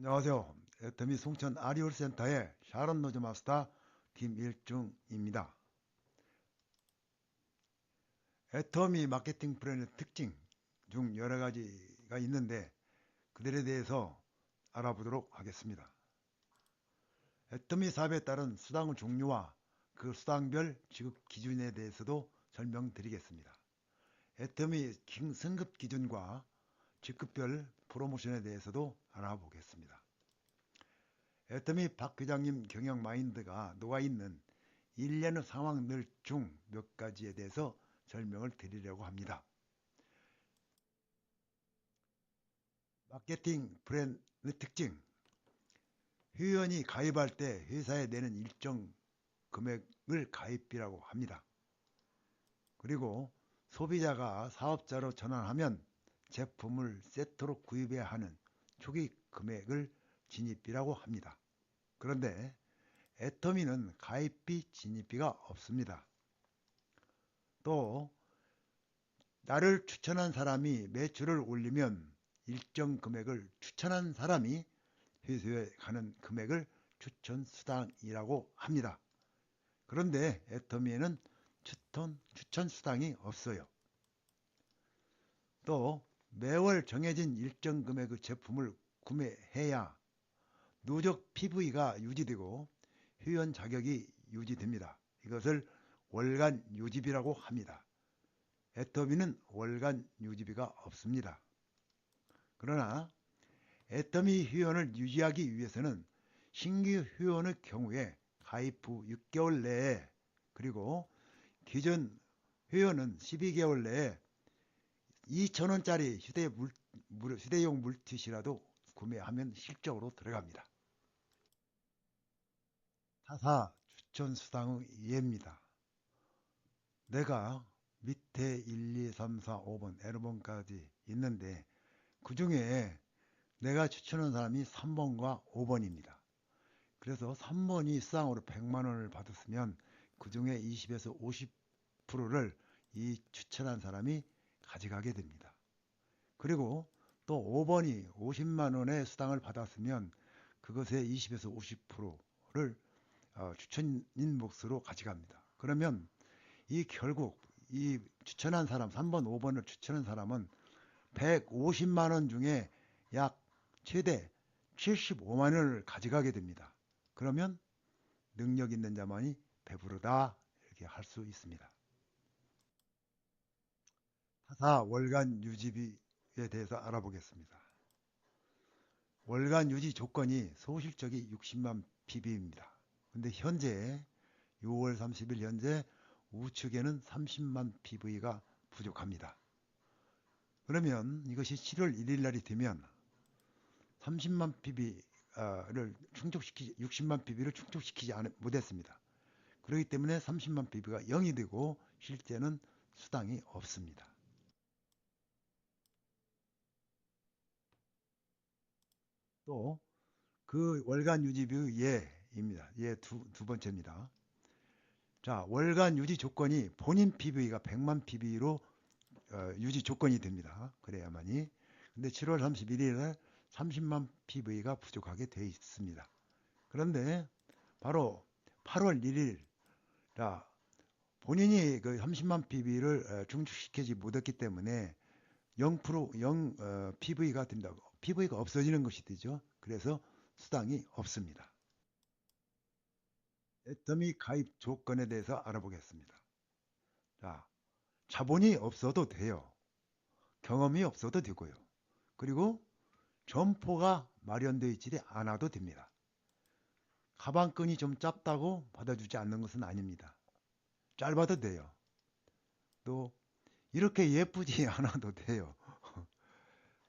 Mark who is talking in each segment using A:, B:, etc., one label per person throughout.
A: 안녕하세요. 애터미 송천 아리올센터의 샤론 노즈 마스터 김일중입니다. 애터미 마케팅 플랜의 특징 중 여러 가지가 있는데 그들에 대해서 알아보도록 하겠습니다. 애터미 사업에 따른 수당 종류와 그 수당별 지급 기준에 대해서도 설명드리겠습니다. 애터미 승급 기준과 직급별 프로모션에 대해서도 알아보겠습니다. 애터미 박 회장님 경영 마인드가 녹아있는 일련의 상황들 중 몇 가지에 대해서 설명을 드리려고 합니다. 마케팅 브랜드 특징. 회원이 가입할 때 회사에 내는 일정 금액을 가입비라고 합니다. 그리고 소비자가 사업자로 전환하면 제품을 세트로 구입해야 하는 초기 금액을 진입비라고 합니다. 그런데 애터미는 가입비, 진입비가 없습니다. 또 나를 추천한 사람이 매출을 올리면 일정 금액을 추천한 사람이 회수해 가는 금액을 추천수당이라고 합니다. 그런데 애터미에는 추천수당이 없어요. 또 매월 정해진 일정 금액의 제품을 구매해야 누적 PV가 유지되고 회원 자격이 유지됩니다. 이것을 월간 유지비라고 합니다. 애터미는 월간 유지비가 없습니다. 그러나 애터미 회원을 유지하기 위해서는 신규 회원의 경우에 가입 후 6개월 내에 그리고 기존 회원은 12개월 내에 2,000원짜리 휴대용 물티슈라도 구매하면 실적으로 들어갑니다. 타사 추천 수당의 예입니다. 내가 밑에 1, 2, 3, 4, 5번, N번까지 있는데 그 중에 내가 추천한 사람이 3번과 5번입니다. 그래서 3번이 수당으로 100만원을 받았으면 그 중에 20에서 50%를 이 추천한 사람이 가져가게 됩니다. 그리고 또 5번이 50만원의 수당을 받았으면 그것의 20에서 50%를 추천인 몫으로 가져갑니다. 그러면 이 결국 이 추천한 사람 3번 5번을 추천한 사람은 150만원 중에 약 최대 75만원을 가져가게 됩니다. 그러면 능력 있는 자만이 배부르다 이렇게 할 수 있습니다. 타사 월간 유지비에 대해서 알아보겠습니다. 월간 유지 조건이 소실적이 60만 PB입니다. 근데 현재 6월 30일 현재 우측에는 30만 PV가 부족합니다. 그러면 이것이 7월 1일 날이 되면 30만 PB를 60만 PB를 충족시키지 못했습니다. 그렇기 때문에 30만 PB가 0이 되고 실제는 수당이 없습니다. 또 그 월간 유지비 예입니다. 예 두 번째입니다. 자, 월간 유지 조건이 본인 PB가 100만 PB로 유지 조건이 됩니다. 그래야만이. 근데 7월 31일에 30만 PV가 부족하게 되어 있습니다. 그런데 바로 8월 1일, 자, 본인이 그 30만 PV를 충족시키지 못했기 때문에 0%, 0 PV가 된다고. PV가 없어지는 것이 되죠. 그래서 수당이 없습니다. 애터미 가입 조건에 대해서 알아보겠습니다. 자, 자본이 없어도 돼요. 경험이 없어도 되고요. 그리고 점포가 마련되어 있지 않아도 됩니다. 가방끈이 좀 짧다고 받아주지 않는 것은 아닙니다. 짧아도 돼요. 또 이렇게 예쁘지 않아도 돼요.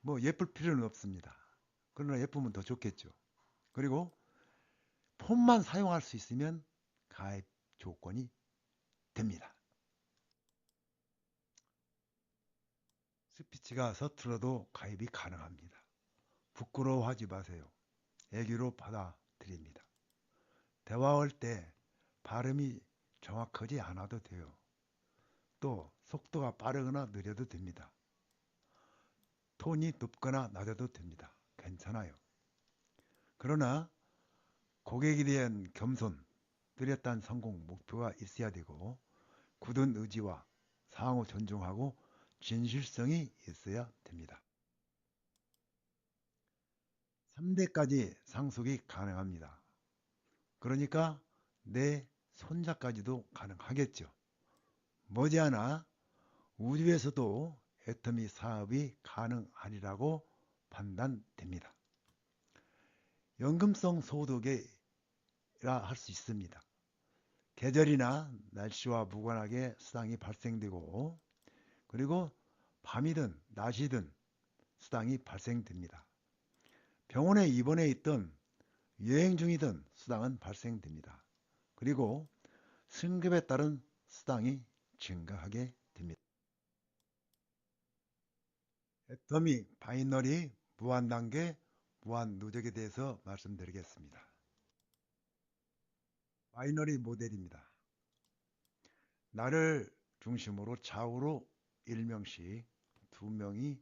A: 뭐 예쁠 필요는 없습니다. 그러나 예쁘면 더 좋겠죠. 그리고 폰만 사용할 수 있으면 가입 조건이 됩니다. 스피치가 서툴어도 가입이 가능합니다. 부끄러워하지 마세요. 애교로 받아들입니다. 대화할 때 발음이 정확하지 않아도 돼요. 또 속도가 빠르거나 느려도 됩니다. 톤이 높거나 낮아도 됩니다. 괜찮아요. 그러나 고객에 대한 겸손, 뚜렷한 성공 목표가 있어야 되고 굳은 의지와 상호 존중하고 진실성이 있어야 됩니다. 3대까지 상속이 가능합니다. 그러니까 내 손자까지도 가능하겠죠. 머지않아 우주에서도 애터미 사업이 가능하리라고 판단됩니다. 연금성 소득이라 할 수 있습니다. 계절이나 날씨와 무관하게 수당이 발생되고 그리고 밤이든 낮이든 수당이 발생됩니다. 병원에 입원해 있던 여행 중이든 수당은 발생됩니다. 그리고 승급에 따른 수당이 증가하게 됩니다. 애터미 바이너리 무한단계 무한누적에 대해서 말씀드리겠습니다. 바이너리 모델입니다. 나를 중심으로 좌우로 1명씩 2명이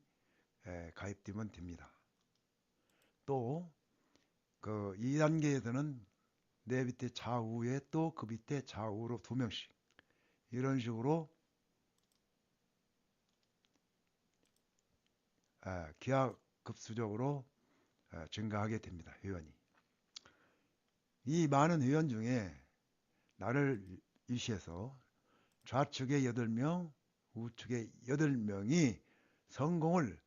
A: 가입되면 됩니다. 또 그 2단계에서는 내 밑에 좌우에 또 그 밑에 좌우로 2명씩 이런 식으로 기하급수적으로 증가하게 됩니다. 회원이. 이 많은 회원 중에 나를 위시해서 좌측에 8명, 우측에 8명이 성공을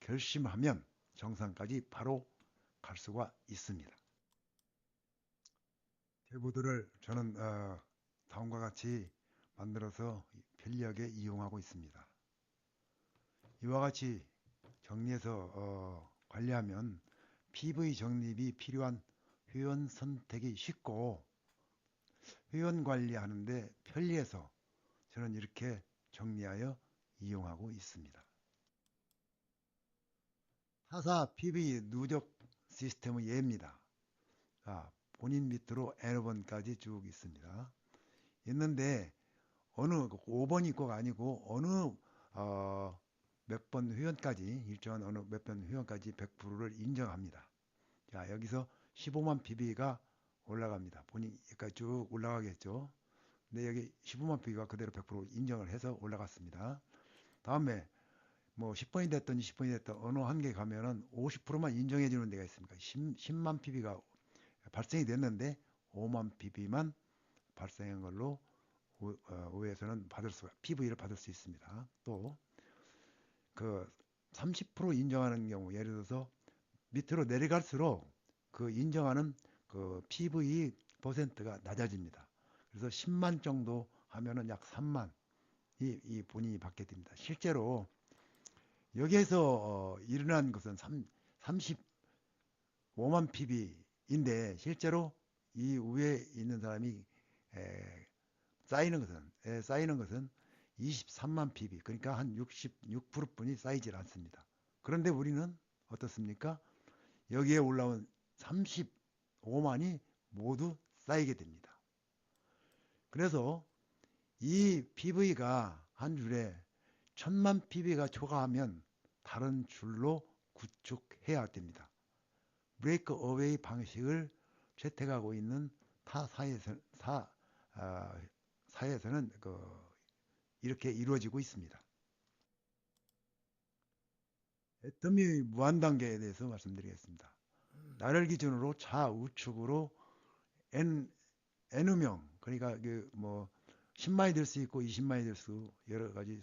A: 결심하면 정상까지 바로 갈 수가 있습니다. 대부들을 저는 다음과 같이 만들어서 편리하게 이용하고 있습니다. 이와 같이 정리해서 관리하면 PV 적립이 필요한 회원 선택이 쉽고 회원 관리하는데 편리해서 저는 이렇게 정리하여 이용하고 있습니다. 타사 PV 누적 시스템의 예입니다. 본인 밑으로 N번까지 쭉 있습니다. 있는데 어느 5번이 꼭 아니고 어느 몇 번 회원까지 일정한 어느 몇 번 회원까지 100%를 인정합니다. 자, 여기서 15만 PB가 올라갑니다. 본인 여기까지 쭉 올라가겠죠. 근데 여기 15만 PB가 그대로 100% 인정을 해서 올라갔습니다. 다음에 뭐 10번이 됐든 20번이 됐든 어느 한계 가면은 50%만 인정해 주는 데가 있습니다. 10만 PB가 발생이 됐는데 5만 PB만 발생한 걸로 우회에서는 PV를 받을 수 있습니다. 또 그 30% 인정하는 경우 예를 들어서 밑으로 내려갈수록 그 인정하는 그 PV 퍼센트가 낮아집니다. 그래서 10만 정도 하면은 약 3만 이 본인이 받게 됩니다. 실제로 여기에서 일어난 것은 35만 PB인데 실제로 이 위에 있는 사람이 쌓이는 것은 23만 PB 그러니까 한 66%뿐이 쌓이질 않습니다. 그런데 우리는 어떻습니까? 여기에 올라온 35만이 모두 쌓이게 됩니다. 그래서 이 PV가 한 줄에 1000만 PV가 초과하면 다른 줄로 구축해야 됩니다. 브레이크 어웨이 방식을 채택하고 있는 타 사회에서는 이렇게 이루어지고 있습니다. 애터미 무한단계에 대해서 말씀드리겠습니다. 나를 기준으로 좌우측으로 N명 그러니까 뭐 10만이 될 수 있고 20만이 될 수 여러 가지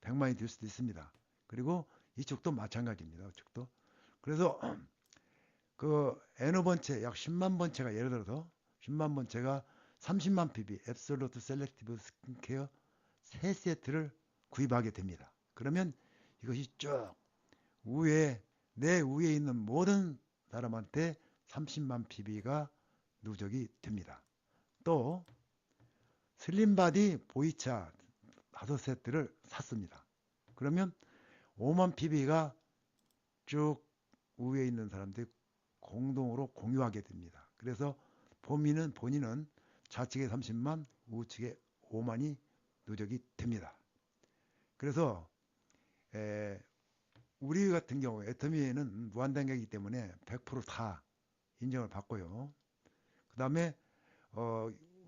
A: 100만이 될 수도 있습니다. 그리고 이쪽도 마찬가지입니다. 이쪽도. 그래서 그 N호 번째 약 10만 번째가 예를 들어서 10만 번째가 30만 PB 앱솔루트 셀렉티브 스킨케어 3세트를 구입하게 됩니다. 그러면 이것이 쭉 내 위에 있는 모든 사람한테 30만 PB가 누적이 됩니다. 또 슬림바디 보이차 5세트를 샀습니다. 그러면 5만 PB가 쭉 위에 있는 사람들이 공동으로 공유하게 됩니다. 그래서 본인은 좌측에 30만, 우측에 5만이 누적이 됩니다. 그래서 우리 같은 경우 애터미에는 무한단계이기 때문에 100%다 인정을 받고요. 그 다음에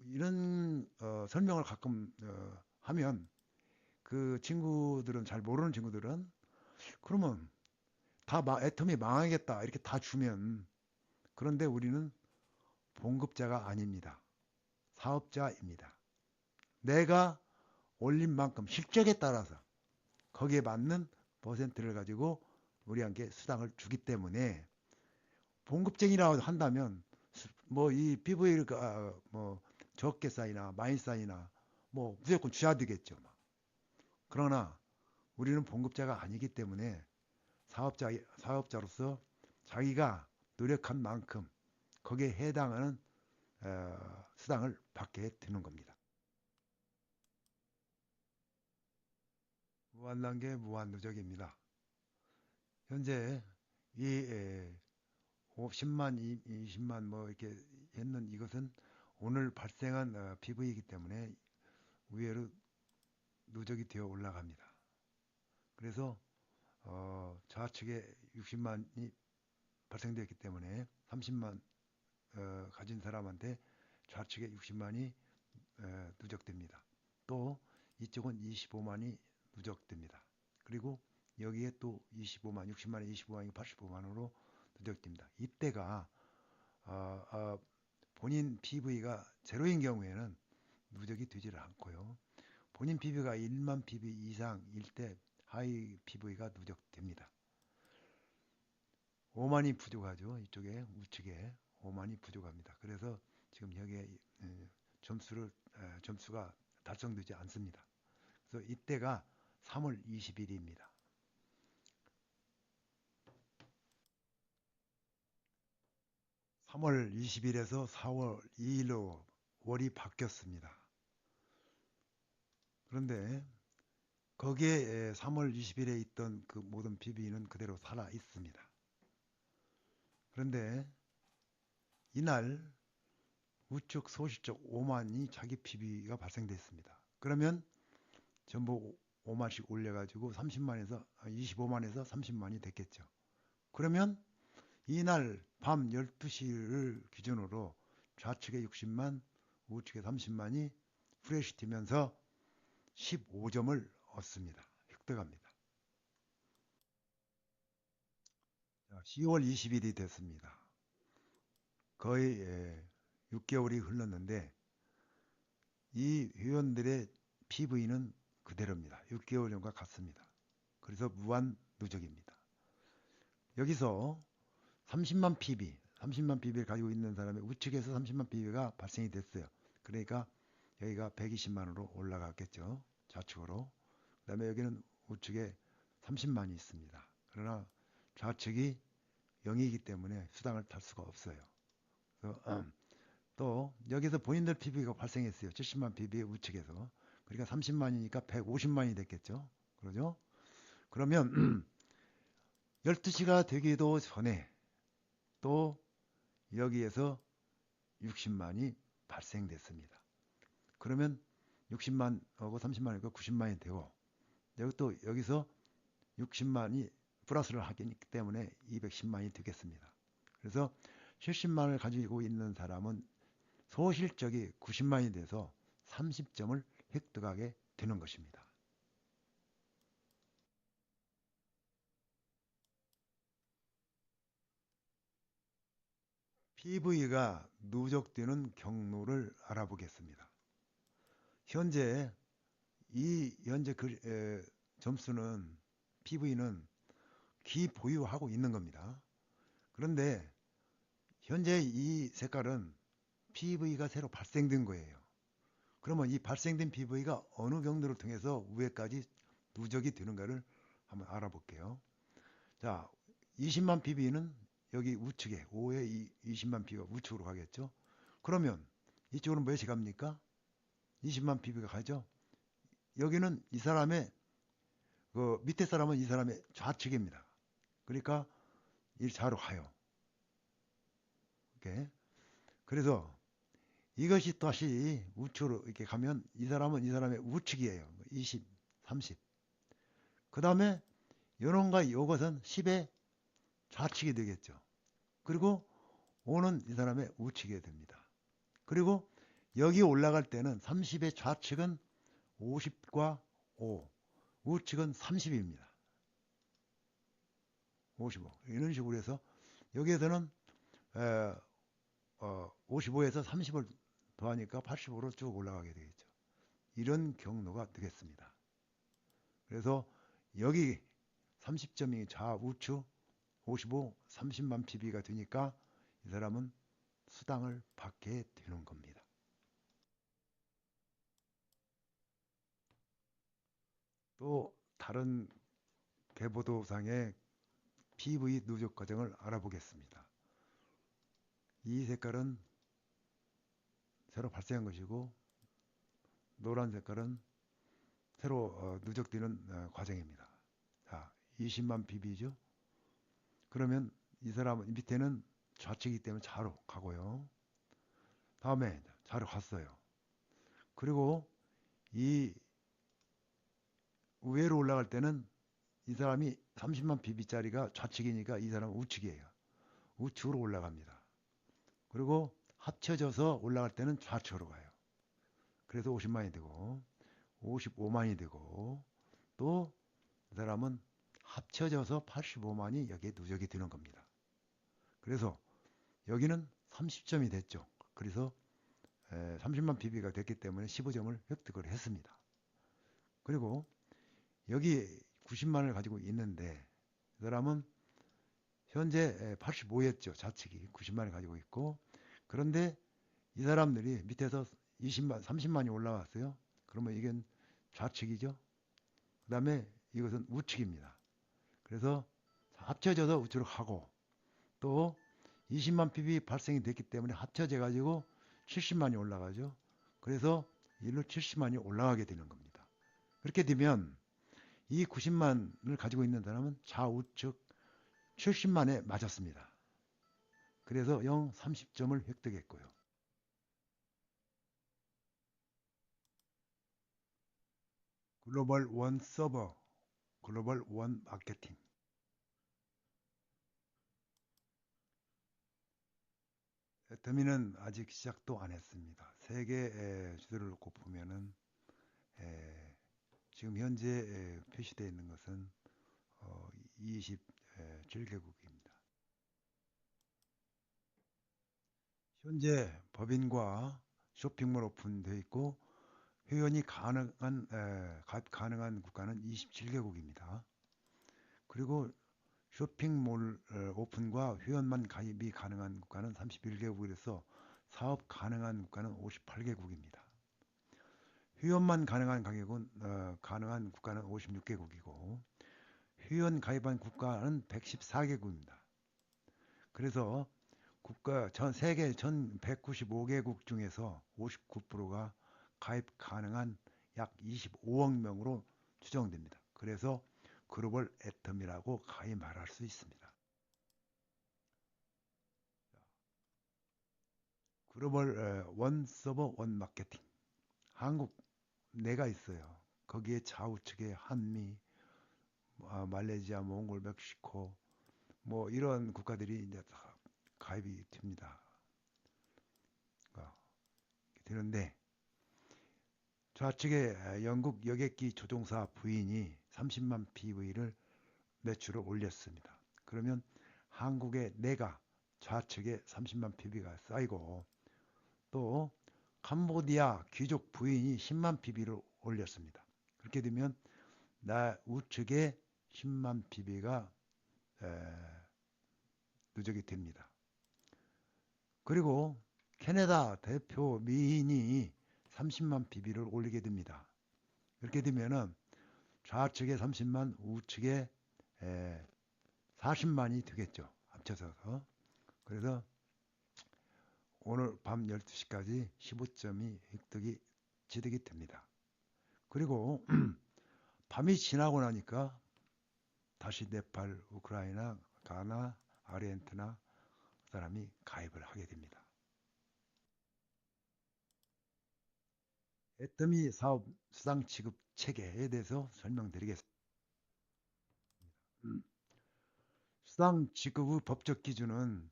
A: 이런 설명을 가끔 하면 그 친구들은, 잘 모르는 친구들은, 그러면 다 애텀이 망하겠다 이렇게 다 주면, 그런데 우리는 봉급자가 아닙니다. 사업자입니다. 내가 올린 만큼 실적에 따라서 거기에 맞는 퍼센트를 가지고 우리한테 수당을 주기 때문에, 봉급쟁이라고 한다면 뭐 이 PV가 뭐 적게 쌓이나 많이 쌓이나 뭐 무조건 줘야 되겠죠. 그러나 우리는 봉급자가 아니기 때문에 사업자로서 자기가 노력한 만큼 거기에 해당하는 수당을 받게 되는 겁니다. 무한단계 무한누적입니다. 현재 이 10만, 20만 뭐 이렇게 했는 이것은 오늘 발생한 PV이기 때문에 위로 누적이 되어 올라갑니다. 그래서 좌측에 60만이 발생되었기 때문에 30만 가진 사람한테 좌측에 60만이 누적됩니다. 또 이쪽은 25만이 누적됩니다. 그리고 여기에 또 25만, 60만에 25만이 85만으로 누적됩니다. 이때가 본인 PV가 제로인 경우에는 누적이 되지를 않고요. 본인 PV가 1만 PV 이상일 때 하이 PV가 누적됩니다. 5만이 부족하죠. 이쪽에 우측에 5만이 부족합니다. 그래서 지금 여기에 점수가 달성되지 않습니다. 그래서 이때가 3월 20일입니다. 3월 20일에서 4월 2일로 월이 바뀌었습니다. 그런데 거기에 3월 20일에 있던 그 모든 PB는 그대로 살아 있습니다. 그런데 이날 우측 소실적 5만이 자기 PB가 발생됐습니다. 그러면 전부 5만씩 올려가지고 30만에서 25만에서 30만이 됐겠죠. 그러면 이날 밤 12시를 기준으로 좌측에 60만, 우측에 30만이 프레시 되면서 15점을 얻습니다. 획득합니다. 10월 20일이 됐습니다. 거의 6개월이 흘렀는데 이 회원들의 PV는 그대로입니다. 6개월 전과 같습니다. 그래서 무한 누적입니다. 여기서 30만 PB를 가지고 있는 사람의 우측에서 30만 PB가 발생이 됐어요. 그러니까 여기가 120만으로 올라갔겠죠. 좌측으로. 그 다음에 여기는 우측에 30만이 있습니다. 그러나 좌측이 0이기 때문에 수당을 탈 수가 없어요. 또 여기서 본인들 PB가 발생했어요. 70만 PB 우측에서. 그러니까 30만이니까 150만이 됐겠죠. 그러죠? 그러면 12시가 되기도 전에 또 여기에서 60만이 발생됐습니다. 그러면 60만하고 30만이니까 90만이 되고, 여기 또 여기서 60만이 플러스를 하기 때문에 210만이 되겠습니다. 그래서 70만을 가지고 있는 사람은 소실적이 90만이 돼서 30점을 획득하게 되는 것입니다. PV가 누적되는 경로를 알아보겠습니다. 현재 점수는 PV는 기보유하고 있는 겁니다. 그런데 현재 이 색깔은 PV가 새로 발생된 거예요. 그러면 이 발생된 PV가 어느 경로를 통해서 위에까지 누적이 되는가를 한번 알아볼게요. 자, 20만 PV는 여기 우측에 5에 20만 PV가 우측으로 가겠죠. 그러면 이쪽으로 몇이 갑니까? 20만 PV가 가죠. 여기는 이 사람의 그 밑에 사람은 이 사람의 좌측입니다. 그러니까 이 좌로 가요. 이렇게. 그래서 이것이 다시 우측으로 이렇게 가면 이 사람은 이 사람의 우측이에요. 20, 30. 그 다음에 요런가 요것은 10의 좌측이 되겠죠. 그리고 5는 이 사람의 우측이 됩니다. 그리고 여기 올라갈 때는 30의 좌측은 50과 5, 우측은 30입니다. 55. 이런 식으로 해서 여기에서는 55에서 30을 더하니까 85로 쭉 올라가게 되겠죠. 이런 경로가 되겠습니다. 그래서 여기 30점이 좌우측 55, 30만 PB가 되니까 이 사람은 수당을 받게 되는 겁니다. 또 다른 개보도상의 PV 누적 과정을 알아보겠습니다. 이 색깔은 새로 발생한 것이고 노란 색깔은 새로 누적되는 과정입니다. 자, 20만 PB죠. 그러면 이 사람 밑에는 좌측이기 때문에 좌로 가고요. 다음에 좌로 갔어요. 그리고 이 위로 올라갈 때는 이 사람이 30만 PB짜리가 좌측이니까 이 사람은 우측이에요. 우측으로 올라갑니다. 그리고 합쳐져서 올라갈 때는 좌측으로 가요. 그래서 50만이 되고 55만이 되고 또 이 사람은 합쳐져서 85만이 여기에 누적이 되는 겁니다. 그래서 여기는 30점이 됐죠. 그래서 30만 PB가 됐기 때문에 15점을 획득을 했습니다. 그리고 여기 90만을 가지고 있는데 이 사람은 현재 85였죠. 좌측이 90만을 가지고 있고 그런데 이 사람들이 밑에서 20만, 30만이 올라왔어요. 그러면 이건 좌측이죠. 그 다음에 이것은 우측입니다. 그래서 합쳐져서 우측으로 가고 또 20만 PB 발생이 됐기 때문에 합쳐져 가지고 70만이 올라가죠. 그래서 일로 70만이 올라가게 되는 겁니다. 그렇게 되면 이 90만을 가지고 있는 사람은 좌우측 70만에 맞았습니다. 그래서 0, 30점을 획득했고요. 글로벌 원 서버, 글로벌 원 마케팅. 더미는 아직 시작도 안 했습니다. 세계 주소를 놓고 보면은 지금 현재 표시되어 있는 것은 27개국입니다. 현재 법인과 쇼핑몰 오픈되어 있고 회원이 가입 가능한 국가는 27개국입니다. 그리고 쇼핑몰 오픈과 회원만 가입이 가능한 국가는 31개국에서 사업 가능한 국가는 58개국입니다. 회원만 가능한 국가는 56개국이고 회원 가입한 국가는 114개국입니다. 그래서 전 세계 전 195개국 중에서 59%가 가입 가능한 약 25억 명으로 추정됩니다. 그래서 글로벌 애텀이라고 가히 말할 수 있습니다. 글로벌 원 서버 원 마케팅. 한국 내가 있어요. 거기에 좌우측에 한미, 말레이시아, 몽골, 멕시코 뭐 이런 국가들이 이제 다 가입이 됩니다. 되는데 좌측에 영국 여객기 조종사 부인이 30만 PV를 매출을 올렸습니다. 그러면 한국의 내가 좌측에 30만 PV가 쌓이고 또 캄보디아 귀족 부인이 10만 PV를 올렸습니다. 그렇게 되면 나 우측에 10만 PV가 누적이 됩니다. 그리고 캐나다 대표 미인이 30만 PV를 올리게 됩니다. 이렇게 되면은 좌측에 30만, 우측에 40만이 되겠죠. 합쳐서. 그래서 오늘 밤 12시까지 15점이 획득이 취득이 됩니다. 그리고 밤이 지나고 나니까 다시 네팔, 우크라이나, 가나, 아르헨티나 사람이 가입을 하게 됩니다. 애터미 사업 수당 지급 체계에 대해서 설명드리겠습니다. 수당 지급의 법적 기준은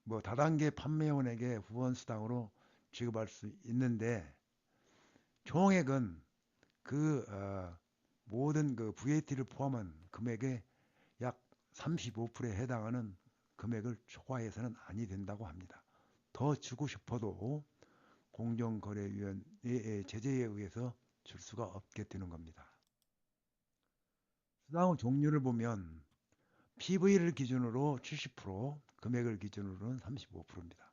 A: 뭐 다단계 판매원에게 후원 수당으로 지급할 수 있는데 총액은 그 모든 그 VAT를 포함한 금액의 약 35%에 해당하는 금액을 초과해서는 아니 된다고 합니다. 더 주고 싶어도 공정거래위원회의 제재에 의해서 줄 수가 없게 되는 겁니다. 수당 종류를 보면 PV를 기준으로 70%, 금액을 기준으로는 35%입니다.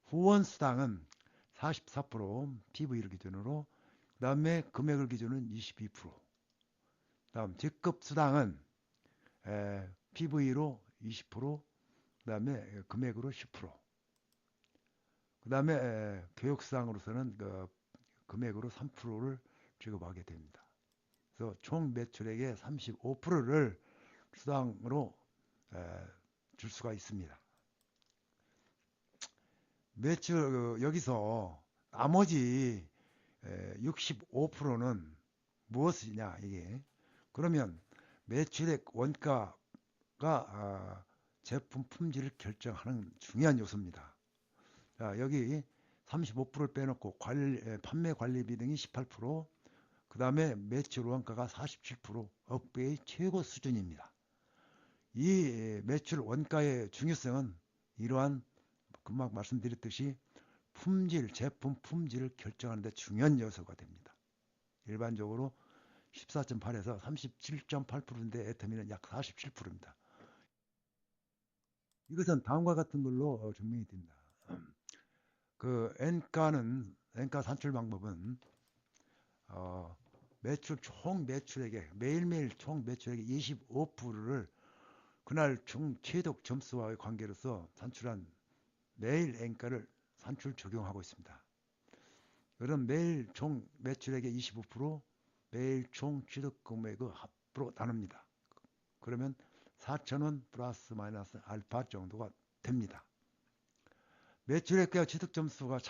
A: 후원 수당은 44%, PV를 기준으로, 그 다음에 금액을 기준으로는 22%, 다음 직급 수당은 PV로 20%, 그 다음에 금액으로 10%, 그 다음에 교육수당으로서는 그 금액으로 3%를 지급하게 됩니다. 그래서 총 매출액의 35%를 수당으로 줄 수가 있습니다. 매출 여기서 나머지 65%는 무엇이냐 이게 그러면 매출액 원가가 제품 품질을 결정하는 중요한 요소입니다. 자, 여기 35%를 빼놓고 판매 관리비 등이 18%, 그 다음에 매출 원가가 47%, 업계의 최고 수준입니다. 이 매출 원가의 중요성은 이러한 금방 말씀드렸듯이 제품 품질을 결정하는 데 중요한 요소가 됩니다. 일반적으로 14.8에서 37.8%인데 애터미는 약 47%입니다. 이것은 다음과 같은 걸로 증명이 됩니다. 그 엔가 산출 방법은 매출 총 매출액의 매일매일 총 매출액의 25%를 그날 총 최적 점수와의 관계로서 산출한 매일 엔가를 산출 적용하고 있습니다. 그럼 매일 총 매출액의 25%, 매일 총 취득 금액의 합으로 나눕니다. 그러면 4,000원 플러스 마이너스 알파 정도가 됩니다. 매출액과 취득 점수가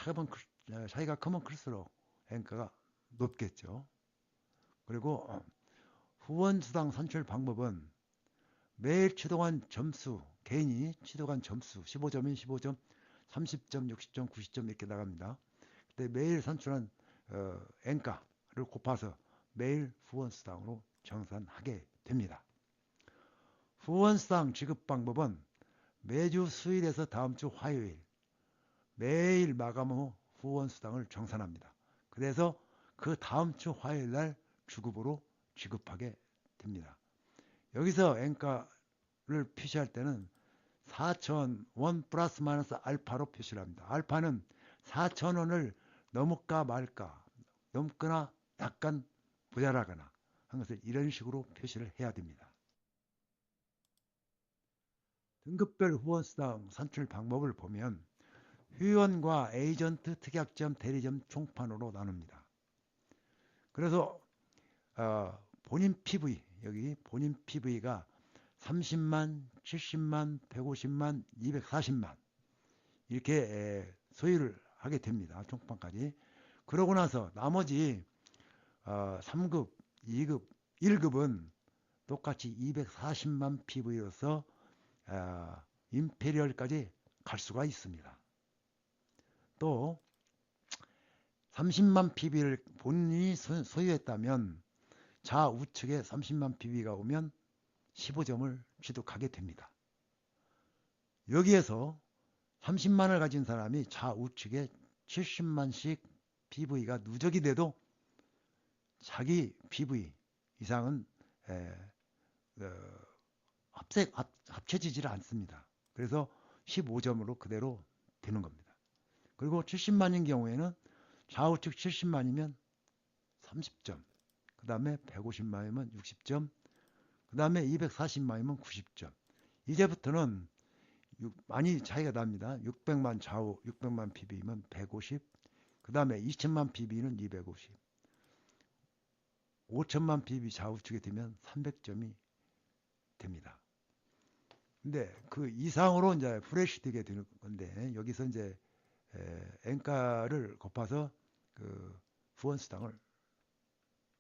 A: 차이가 크면 클수록 엔가가 높겠죠. 그리고 후원수당 산출 방법은 매일 취득한 점수, 개인이 취득한 점수 15점인 15점, 30점, 60점, 90점 이렇게 나갑니다. 그때 매일 산출한 엔가를 곱해서 매일 후원수당으로 정산하게 됩니다. 후원수당 지급 방법은 매주 수요일에서 다음 주 화요일 매일 마감 후 후원수당을 정산합니다. 그래서 그 다음 주 화요일 날 주급으로 지급하게 됩니다. 여기서 엔가를 표시할 때는 4,000원 플러스 마이너스 알파로 표시를 합니다. 알파는 4,000원을 넘을까 말까, 넘거나 약간 모자라거나 한 것을 이런 식으로 표시를 해야 됩니다. 등급별 후원수당 산출 방법을 보면 회원과 에이전트, 특약점, 대리점, 총판으로 나눕니다. 그래서 본인 PV, 여기 본인 PV가 30만, 70만, 150만, 240만 이렇게 소유를 하게 됩니다. 총판까지. 그러고 나서 나머지 3급, 2급, 1급은 똑같이 240만 PV로서 임페리얼까지 갈 수가 있습니다. 또 30만 PV를 본인이 소유했다면 좌우측에 30만 PV가 오면 15점을 취득하게 됩니다. 여기에서 30만을 가진 사람이 좌우측에 70만씩 PV가 누적이 돼도 자기 PV 이상은 합쳐지질 않습니다. 그래서 15점으로 그대로 되는 겁니다. 그리고 70만인 경우에는 좌우측 70만이면 30점, 그 다음에 150만이면 60점, 그 다음에 240만이면 90점. 이제부터는 많이 차이가 납니다. 600만 좌우, 600만 PB면 150, 그 다음에 2000만 PB는 250, 5000만 PB 좌우측에 되면 300점이 됩니다. 근데 그 이상으로 이제 프레시 되게 되는 건데 여기서 이제 엔가를 곱해서 그 후원수당을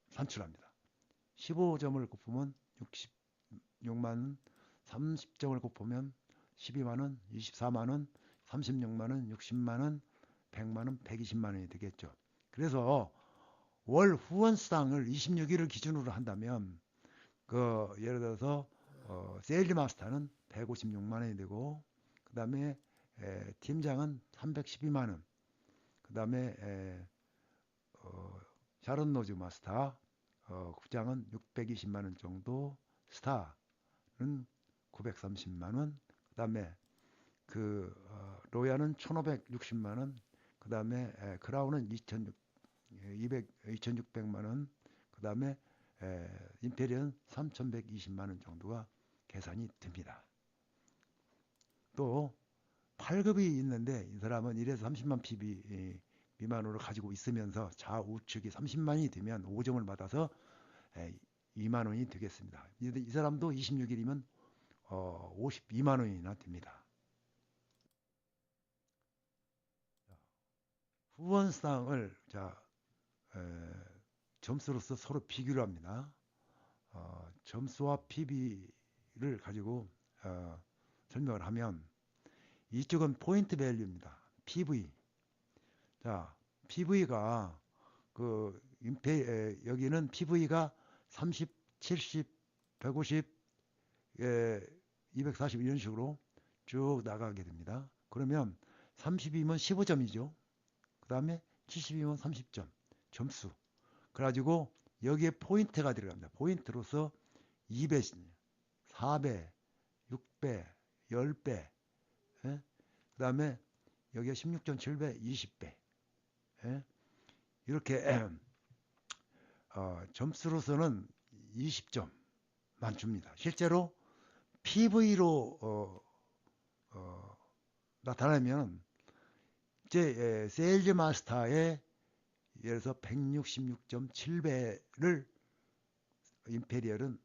A: 산출합니다. 15점을 곱하면 66만, 30점을 곱하면 12만원, 24만원, 36만원, 60만원, 100만원, 120만원이 되겠죠. 그래서 월 후원수당을 26일을 기준으로 한다면 예를 들어서 세일즈 마스터는 156만원이 되고, 그 다음에 팀장은 312만원, 그 다음에 샤론 노즈 마스터 국장은 620만원 정도, 스타는 930만원, 그 다음에 로야는 1560만원, 그 다음에 크라운은 2600만원, 그 다음에 임페리언 3120만원 정도가 계산이 됩니다. 또 8급이 있는데 이 사람은 1에서 30만 PB 미만으로 가지고 있으면서 좌우측이 30만이 되면 5점을 받아서 2만원이 되겠습니다. 이 사람도 26일이면 52만원이나 됩니다. 후원상을 점수로서 서로 비교를 합니다. 점수와 PB를 가지고 설명을 하면 이쪽은 포인트 밸류입니다. PV. 자, PV가 여기는 PV가 30, 70, 150, 240 이런 식으로 쭉 나가게 됩니다. 그러면 30이면 15점이죠. 그 다음에 70이면 30점. 점수. 그래가지고 여기에 포인트가 들어갑니다. 포인트로서 2배, 4배, 6배, 10배. 예? 그 다음에 여기에 16.7배, 20배. 예? 이렇게 점수로서는 20점만 줍니다. 실제로 PV로 나타나면 이제 세일즈 마스터의 예를 들어서 166.7배를 임페리얼은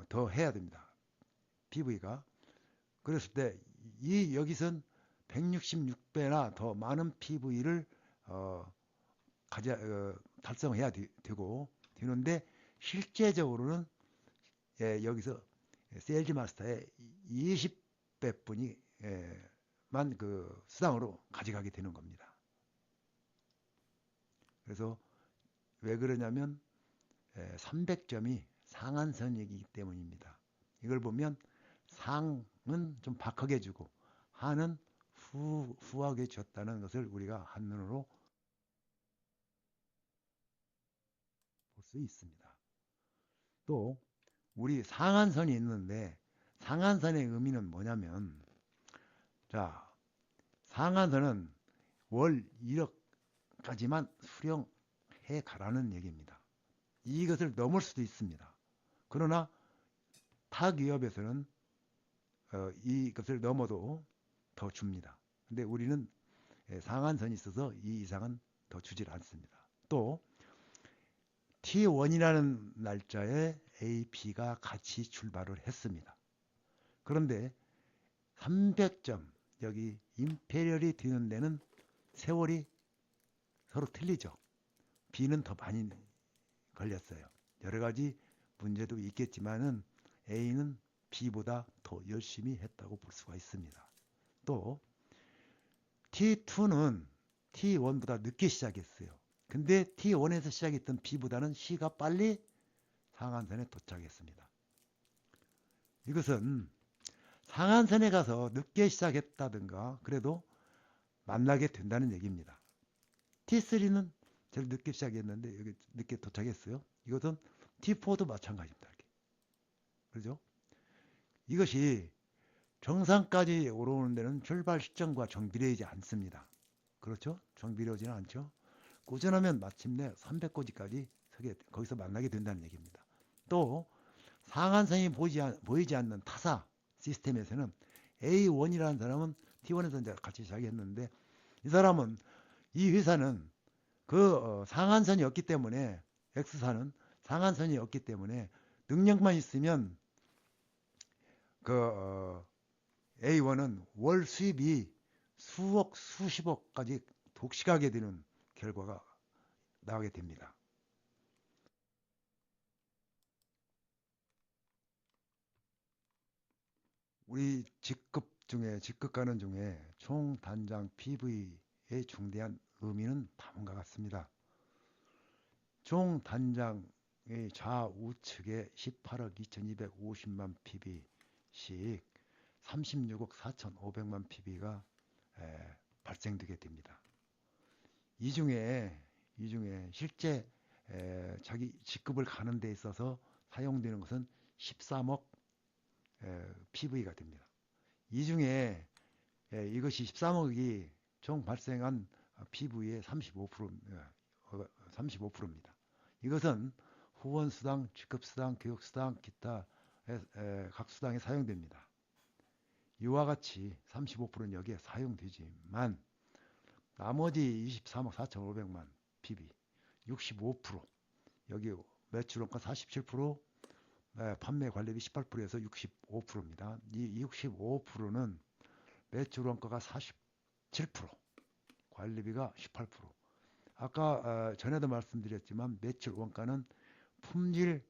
A: 더 해야 됩니다. PV가. 그랬을 때 여기선 166배나 더 많은 PV를 달성해야 되는데 실제적으로는 여기서 세일즈 마스터의 20배뿐이 만 수당으로 가져가게 되는 겁니다. 그래서 왜 그러냐면 300점이 상한선이기 때문입니다. 이걸 보면 상은 좀 박하게 주고 하는 후하게 줬다는 것을 우리가 한눈으로 볼 수 있습니다. 또 우리 상한선이 있는데 상한선의 의미는 뭐냐면 상한선은 월 1억까지만 수령해 가라는 얘기입니다. 이것을 넘을 수도 있습니다. 그러나 타 기업에서는 이것을 넘어도 더 줍니다. 근데 우리는 상한선이 있어서 이 이상은 더 주질 않습니다. 또 T1이라는 날짜에 AP가 같이 출발을 했습니다. 그런데 300점 여기 임페리얼이 되는 데는 세월이 서로 틀리죠. B는 더 많이 걸렸어요. 여러 가지 문제도 있겠지만은 A는 B보다 더 열심히 했다고 볼 수가 있습니다. 또 T2는 T1보다 늦게 시작했어요. 근데 T1에서 시작했던 B보다는 C가 빨리 상한선에 도착했습니다. 이것은 상한선에 가서 늦게 시작했다든가 그래도 만나게 된다는 얘기입니다. T3는 제일 늦게 시작했는데 여기 늦게 도착했어요. 이것은 T4도 마찬가지입니다. 이렇게. 그렇죠? 이것이 정상까지 오르는 데는 출발 시점과 정비례하지 않습니다. 그렇죠? 정비례하지는 않죠. 꾸준하면 마침내 300고지까지 거기서 만나게 된다는 얘기입니다. 또 상한선이 보이지 않는 타사 시스템에서는 A1이라는 사람은 T1에서 이제 같이 시작했는데 이 회사는 상한선이 없기 때문에 X사는 상한선이 없기 때문에 능력만 있으면 A1은 월 수입이 수억 수십억까지 독식하게 되는 결과가 나오게 됩니다. 우리 직급 직급 가능 중에 총 단장 PV의 중대한 의미는 다음과 같습니다. 총 단장의 좌우측에 18억 2250만 PB씩 36억 4500만 PB가 발생되게 됩니다. 이 중에 실제 자기 직급을 가는 데 있어서 사용되는 것은 13억 PV가 됩니다. 이 중에 이것이 13억이 총 발생한 PV의 35%입니다. 이것은 후원수당, 직급수당, 교육수당, 기타 각 수당에 사용됩니다. 이와 같이 35%는 여기에 사용되지만 나머지 23억 4,500만 PB 65% 여기 매출원가 47% 판매 관리비 18%에서 65%입니다. 이 65%는 매출원가가 47% 관리비가 18%. 아까 전에도 말씀드렸지만 매출 원가는 품질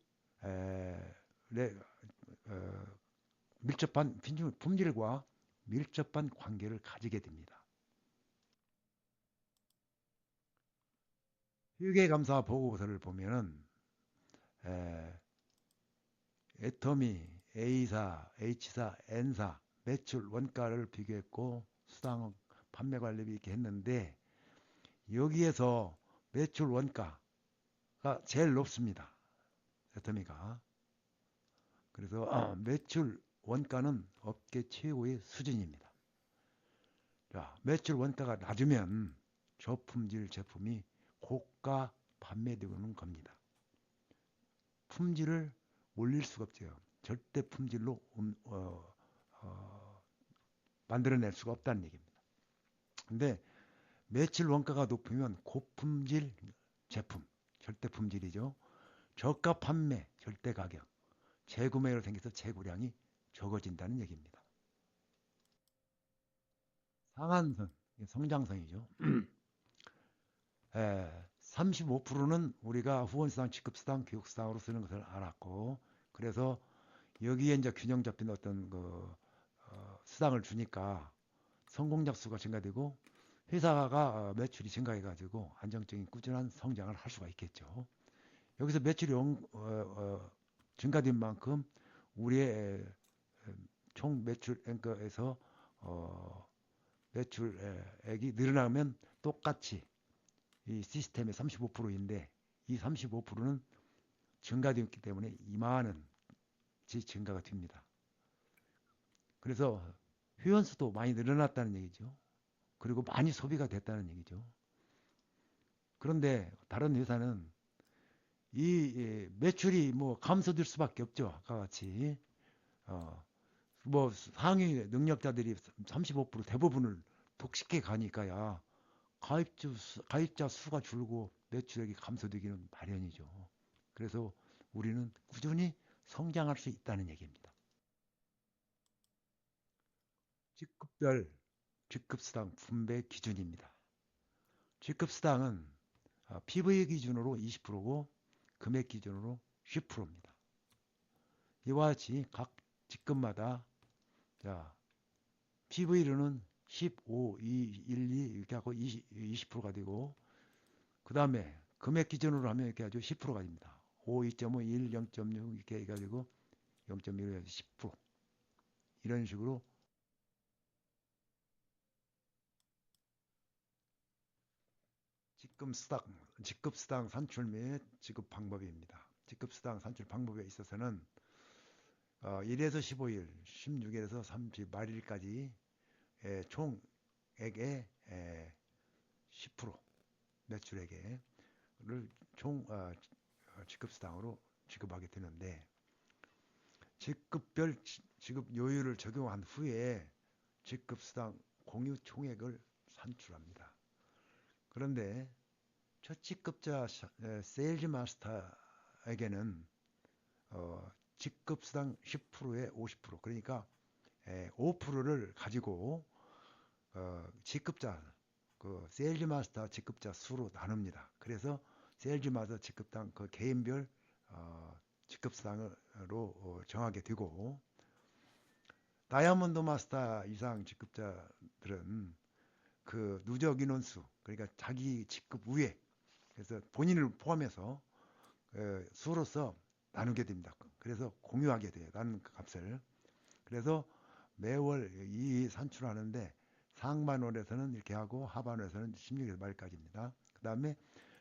A: 밀접한 품질과 밀접한 관계를 가지게 됩니다. 회계감사 보고서를 보면은 애터미, A사, H사, N사 매출 원가를 비교했고 수당 판매 관리비 이렇게 했는데 여기에서 매출 원가가 제일 높습니다. 애터미가. 그래서 매출 원가는 업계 최고의 수준입니다. 자, 매출 원가가 낮으면 저품질 제품이 고가 판매되는 겁니다. 품질을 올릴 수가 없죠. 절대 품질로 만들어낼 수가 없다는 얘기입니다. 근데 매출 원가가 높으면 고품질 제품, 절대 품질이죠. 저가 판매, 절대 가격, 재구매로 생겨서 재고량이 적어진다는 얘기입니다. 상한선, 성장선이죠. 35%는 우리가 후원수당, 직급수당, 교육수당으로 쓰는 것을 알았고, 그래서 여기에 이제 균형 잡힌 어떤 수당을 주니까 성공작 수가 증가되고 회사가 매출이 증가해가지고 안정적인 꾸준한 성장을 할 수가 있겠죠. 여기서 매출이 증가된 만큼 우리의 총 매출 앵커에서 매출액이 늘어나면 똑같이 이 시스템의 35%인데 이 35%는 증가되었기 때문에 이만한 증가가 됩니다. 그래서 회원수도 많이 늘어났다는 얘기죠. 그리고 많이 소비가 됐다는 얘기죠. 그런데 다른 회사는 이 매출이 뭐 감소될 수밖에 없죠. 아까 같이 뭐 상위 능력자들이 35% 대부분을 독식해 가니까야 가입자 수가 줄고 매출액이 감소되기는 마련이죠. 그래서 우리는 꾸준히 성장할 수 있다는 얘기입니다. 직급별 직급수당 분배 기준입니다. 직급수당은 PV 기준으로 20%고 금액 기준으로 10%입니다. 이와 같이 각 직급마다 PV로는 15, 2, 1, 2 이렇게 하고 20%가 되고 그 다음에 금액 기준으로 하면 이렇게 아주 10%가 됩니다. 5, 2.5, 1, 0.6 이렇게 해가지고 0.1에서 10% 이런 식으로 직급수당 산출 및 지급 방법입니다. 직급수당 산출 방법에 있어서는 1에서 15일, 16일에서 30일까지 총액의 10% 매출액을 총 직급수당으로 지급하게 되는데 직급별 지급 요율을 적용한 후에 직급수당 공유 총액을 산출합니다. 그런데 첫 직급자 세일즈 마스터에게는 직급수당 10%에 50% 그러니까 5%를 가지고 직급자 세일즈 마스터 직급자 수로 나눕니다. 그래서 세일즈 마스터 직급당 개인별 직급수당으로 정하게 되고 다이아몬드 마스터 이상 직급자들은 그 누적 인원수, 그러니까 자기 직급 위에, 그래서 본인을 포함해서 수로서 나누게 됩니다. 그래서 공유하게 돼요. 나는 그 값을. 그래서 매월 이 산출하는데 상반월에서는 이렇게 하고 하반월에서는 16일 말까지입니다. 그 다음에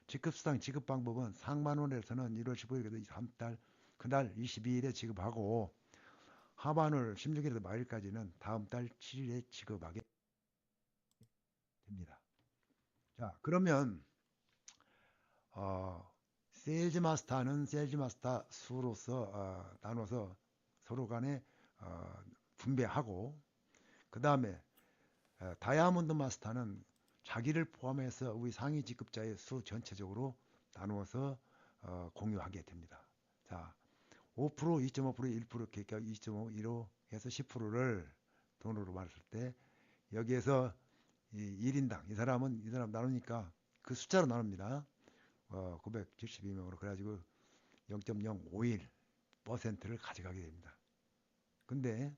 A: 직급수당 지급 방법은 상반월에서는 1월 15일에서 한 달, 그날 22일에 지급하고 하반월 16일에서 말일까지는 다음 달 7일에 지급하게 됩니다. 자, 그러면 세일즈 마스터는 세일즈 마스터 수로서 나눠서 서로 간에 분배하고, 그 다음에 다이아몬드 마스터는 자기를 포함해서 우리 상위 직급자의 수 전체적으로 나누어서 공유하게 됩니다. 자, 5%, 2.5%, 1% 이렇게 2.5, 1호 해서 10%를 돈으로 말했을 때 여기에서 이 1인당 이 사람 나누니까 그 숫자로 나눕니다. 972명으로 그래가지고 0.051%를 가져가게 됩니다. 근데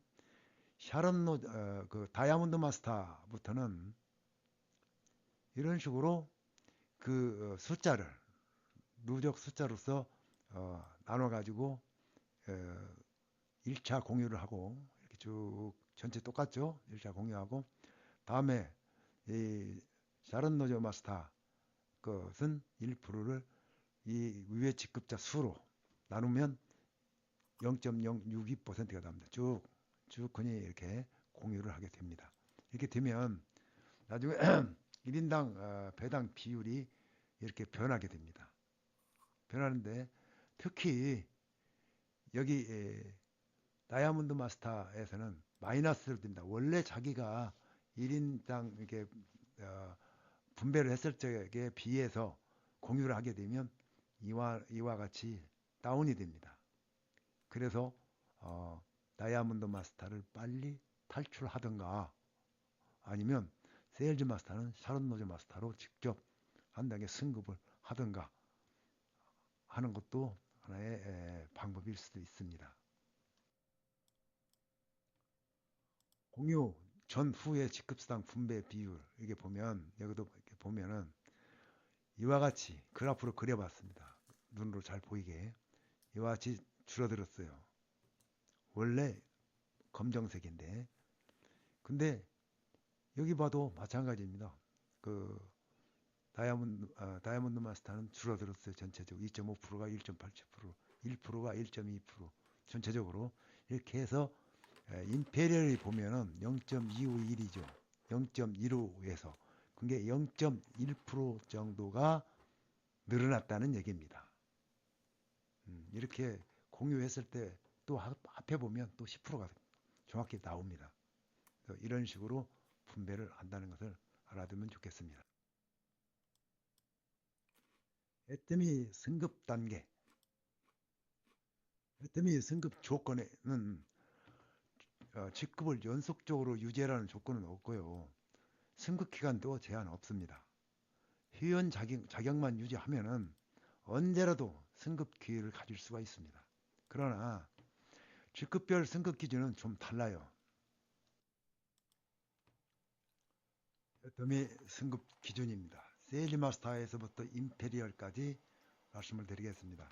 A: 샤론 그 다이아몬드 마스터부터는 이런 식으로 그 숫자를 누적 숫자로서 나눠 가지고 1차 공유를 하고 이렇게 쭉 전체 똑같죠? 1차 공유하고 다음에 이 샤론 노저 마스터 것은 1%를 이 위에 직급자 수로 나누면 0.062%가 됩니다. 쭉 그니 이렇게 공유를 하게 됩니다. 이렇게 되면 나중에 1인당 배당 비율이 이렇게 변하게 됩니다. 변하는데 특히 여기 다이아몬드 마스터에서는 마이너스를 듭니다. 원래 자기가 1인당 이렇게 분배를 했을 적에 비해서 공유를 하게 되면 이와 같이 다운이 됩니다. 그래서 다이아몬드 마스터를 빨리 탈출하든가 아니면 세일즈 마스터는 샤론 노즈 마스터로 직접 한 단계 승급을 하든가 하는 것도 하나의 방법일 수도 있습니다. 공유 전후의 직급수당 분배 비율 이게 보면 여기도 이렇게 보면은 이와 같이 그래프로 그려봤습니다. 눈으로 잘 보이게 이와 같이 줄어들었어요. 원래 검정색인데 근데 여기 봐도 마찬가지입니다. 그 다이아몬드 마스터는 줄어들었어요. 전체적으로 2.5%가 1.87%, 1%가 1.2%, 전체적으로 이렇게 해서 임페리얼이 보면은 0.251이죠. 0.15에서 그게 0.1% 정도가 늘어났다는 얘기입니다. 이렇게 공유했을 때 또 합해 보면 또 10%가 정확히 나옵니다. 이런 식으로 분배를 한다는 것을 알아두면 좋겠습니다. 애터미 승급 단계, 애터미 승급 조건에는 직급을 연속적으로 유지하라는 조건은 없고요. 승급 기간도 제한 없습니다. 회원 자격만 유지하면은 언제라도 승급 기회를 가질 수가 있습니다. 그러나 직급별 승급 기준은 좀 달라요. 애터미 승급 기준입니다. 세일즈 마스터에서부터 임페리얼까지 말씀을 드리겠습니다.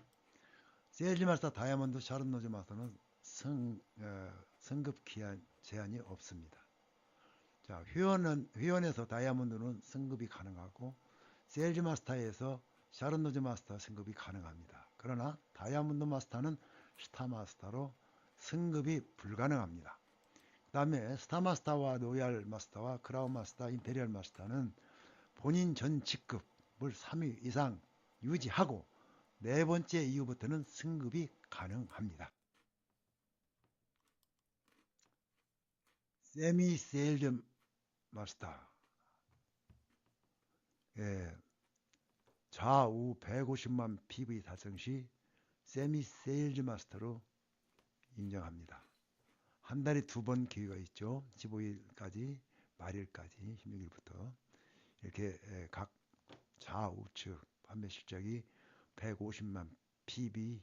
A: 세일즈 마스터, 다이아몬드, 샤론 노즈 마스터는 승급 기한 제한이 없습니다. 자, 회원에서 다이아몬드는 승급이 가능하고 세일즈 마스터에서 샤론 노즈 마스터 승급이 가능합니다. 그러나 다이아몬드 마스터는 스타 마스터로 승급이 불가능합니다. 그 다음에 스타 마스터와 로얄 마스터와 크라운 마스터, 임페리얼 마스터는 본인 전 직급을 3위 이상 유지하고 네 번째 이후부터는 승급이 가능합니다. 세미 세일즈 마스터, 좌우 150만 PV 달성 시 세미 세일즈 마스터로 인정합니다. 한 달에 두 번 기회가 있죠. 15일까지, 말일까지, 16일부터 이렇게 각 좌우측 판매 실적이 150만 PB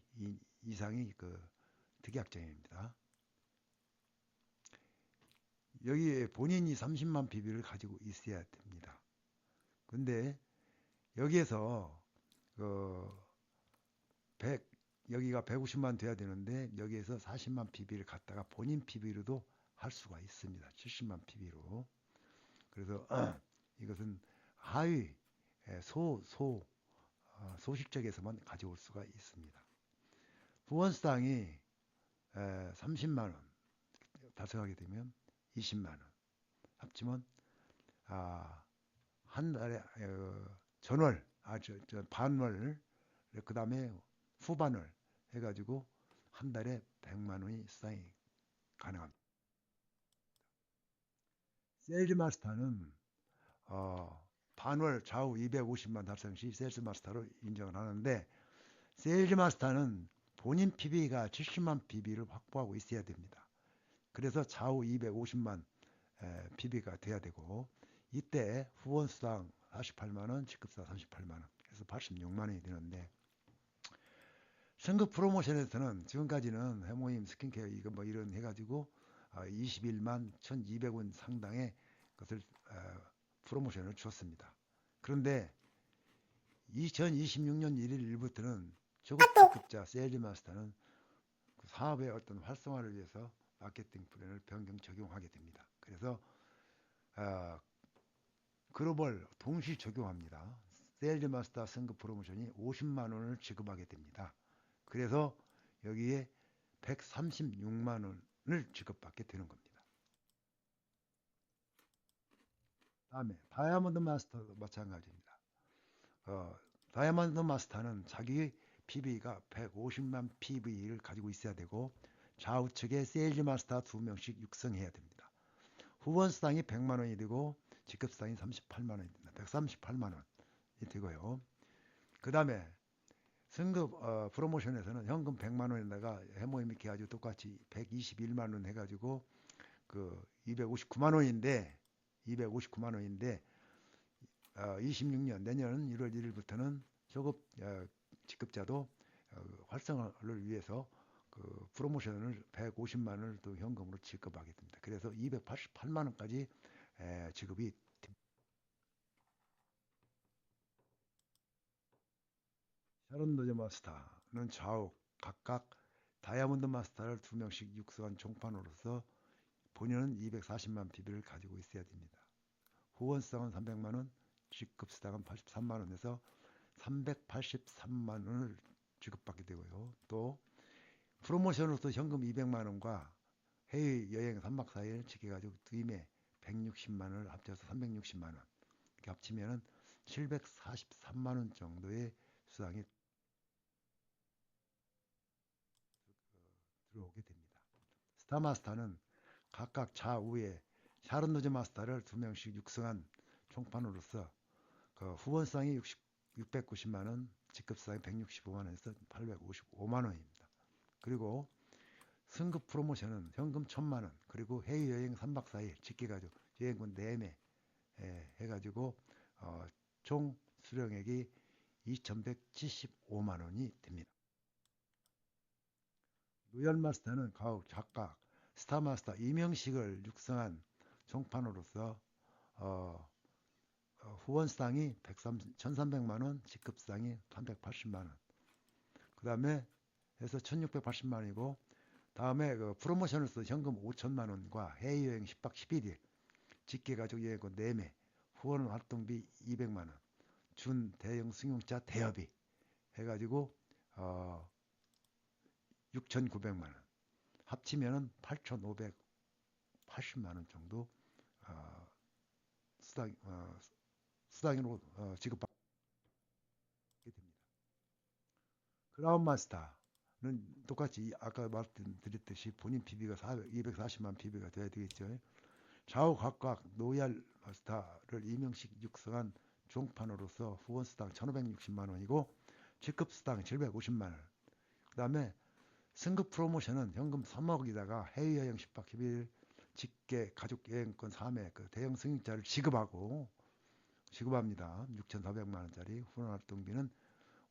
A: 이상이 그 특약정입니다. 여기에 본인이 30만 PB를 가지고 있어야 됩니다. 근데 여기에서 그 100, 여기가 150만 돼야 되는데 여기에서 40만 PB를 갖다가 본인 PB로도 할 수가 있습니다. 70만 PB로. 그래서 이것은 하위 소실적에서만 가져올 수가 있습니다. 후원수당이 30만 원 달성하게 되면 20만 원 합치면 한 달에 전월, 반월, 그 다음에 후반월 해가지고 한 달에 100만 원이 수당이 가능합니다. 세일즈 마스터는 반월 좌우 250만 달성 시 세일즈 마스터로 인정을 하는데 세일즈 마스터는 본인 PB가 70만 PB를 확보하고 있어야 됩니다. 그래서 좌우 250만 PB가 돼야 되고 이때 후원수당 48만 원, 직급수당 38만 원, 그래서 86만 원이 되는데 승급 프로모션에서는 지금까지는 해모임 스킨케어 이거 뭐 이런 해가지고 21만 1,200원 상당의 것을 프로모션을 주었습니다. 그런데 2026년 1일 1부터는 조급 직급자 세일즈 마스터는 그 사업의 어떤 활성화를 위해서 마케팅 플랜을 변경 적용하게 됩니다. 그래서 글로벌 동시 적용합니다. 세일즈 마스터 승급 프로모션이 50만 원을 지급하게 됩니다. 그래서 여기에 136만 원을 지급받게 되는 겁니다. 다음에 다이아몬드 마스터도 마찬가지입니다. 다이아몬드 마스터는 자기 PB가 150만 PB를 가지고 있어야 되고 좌우측에 세일즈 마스터 2명씩 육성해야 됩니다. 후원수당이 100만 원이 되고 직급수당이 38만 원이 됩니다. 138만 원이 되고요. 그 다음에 승급 프로모션에서는 현금 100만 원에다가 해모임 이렇게 해가지고 똑같이 121만 원 해가지고 그 259만 원인데 26년 내년 1월 1일부터는 조급 직급자도 활성화를 위해서 그 프로모션을 150만 원을 또 현금으로 지급하게 됩니다. 그래서 288만 원까지 지급이 됩니다. 샤론 도저 마스터는 좌우 각각 다이아몬드 마스터를 2명씩 육성한 종판으로서 본인은 240만 PB를 가지고 있어야 됩니다. 후원수당은 300만 원, 직급수당은 83만 원에서 383만 원을 지급받게 되고요. 또 프로모션으로서 현금 200만 원과 해외여행 3박 4일 지켜가지고 두임에 160만 원을 합쳐서 360만 원 이렇게 합치면 743만 원 정도의 수당이 들어오게 됩니다. 스타마스터는 각각 좌우에 샤론 노즈 마스터를 2명씩 육성한 총판으로서 그 후원수당이 690만 원, 직급수당이 165만 원에서 855만 원입니다. 그리고 승급 프로모션은 현금 1,000만 원, 그리고 해외여행 3박 4일 직계가족 여행권 4매 해가지고 총 수령액이 2,175만 원이 됩니다. 로열마스터는 각각 스타마스터 이명식을 육성한 총판으로서 후원수당이 1,300만 원, 직급수당이 380만 원. 그 다음에 해서 1,680만 원이고 다음에 그 프로모션으로서 현금 5천만 원과 해외여행 10박 11일 직계가족 여행권 4매 후원 활동비 200만 원 준 대형 승용차 대여비 해가지고 6,900만 원 합치면은 8,580만 원 정도 수당으로 지급받게 됩니다. 크라운 마스터는 똑같이 아까 말씀드렸듯이 본인 PB가 240만 PB가 돼야 되겠죠. 좌우 각각 노얄 마스터를 2명씩 육성한 종판으로서 후원수당 1,560만 원이고 직급수당 750만 원. 그 다음에 승급 프로모션은 현금 3억이다가 해외여행 10박 10일 직계 가족여행권 3회 그 대형 승용차를 지급합니다. 6,400만 원짜리 후원활동비는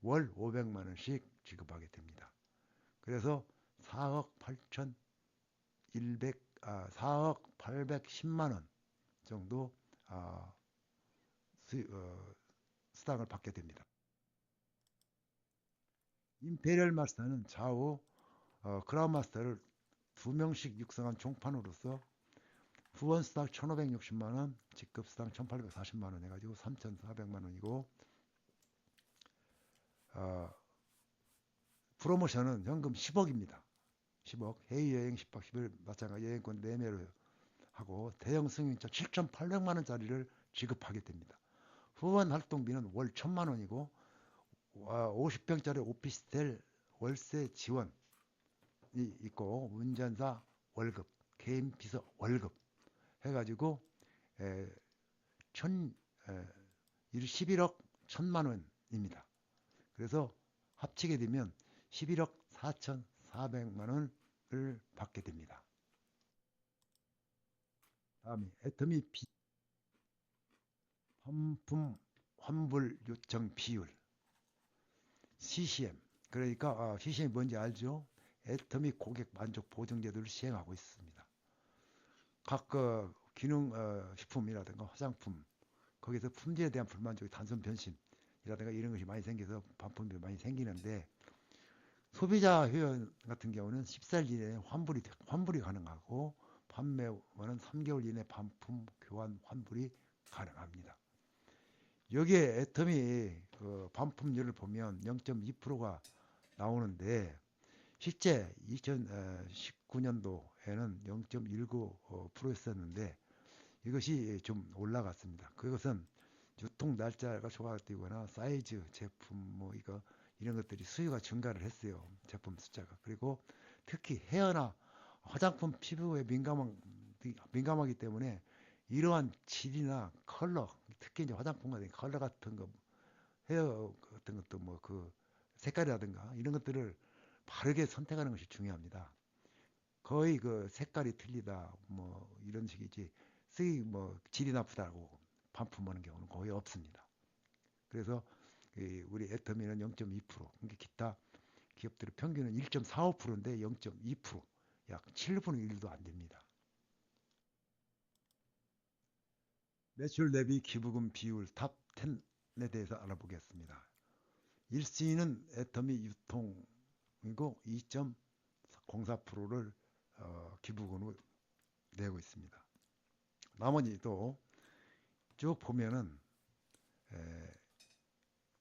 A: 월 500만 원씩 지급하게 됩니다. 그래서 4억 8,100 4억 810만 원 정도 아, 수당을 받게 됩니다. 임페리얼 마스터는 좌우 그라운 마스터를 2명씩 육성한 종판으로서 후원 수당 1,560만 원, 직급 수당 1,840만 원 해가지고 3,400만 원이고 어, 프로모션은 현금 10억입니다. 10억 해외여행 10박 10일 마찬가지 여행권 4매를 하고 대형 승용차 7,800만 원짜리를 지급하게 됩니다. 후원 활동비는 월 1,000만 원이고 50평짜리 오피스텔 월세 지원이 있고 운전사 월급, 개인 비서 월급 해가지고 11억 1천만 원입니다. 그래서 합치게 되면 11억 4,400만 원을 받게 됩니다. 다음에 애터미 반품 환불 요청 비율 CCM. 그러니까 CCM이 뭔지 알죠? 애터미 고객 만족 보증 제도를 시행하고 있습니다. 각 기능 식품이라든가 화장품 거기서 품질에 대한 불만족이 단순 변심이라든가 이런 것이 많이 생겨서 반품이 많이 생기는데 소비자 회원 같은 경우는 14일 이내에 환불이 가능하고 판매원은 3개월 이내 반품 교환 환불이 가능합니다. 여기에 애터미 반품률을 보면 0.2%가 나오는데 실제 2019년도에는 0.19%였었는데 이것이 좀 올라갔습니다. 그것은 유통 날짜가 조각되거나 사이즈 제품 뭐 이런 것들이 수요가 증가를 했어요. 제품 숫자가. 그리고 특히 헤어나 화장품 피부에 민감하기 때문에 이러한 질이나 컬러, 특히 이제 화장품 같은 컬러 같은 거, 헤어 같은 것도 뭐 그 색깔이라든가 이런 것들을 바르게 선택하는 것이 중요합니다. 거의 그 색깔이 틀리다 뭐 이런 식이지 쓰기 뭐 질이 나쁘다고 반품하는 경우는 거의 없습니다. 그래서 우리 애터미는 0.2%, 기타 기업들의 평균은 1.45%인데 0.2%약 7분의 1도 안 됩니다. 매출 대비 기부금 비율 탑 10에 대해서 알아보겠습니다. 1순위는 애터미 유통이고 2.04%를 기부금으로 내고 있습니다. 나머지 또 쭉 보면은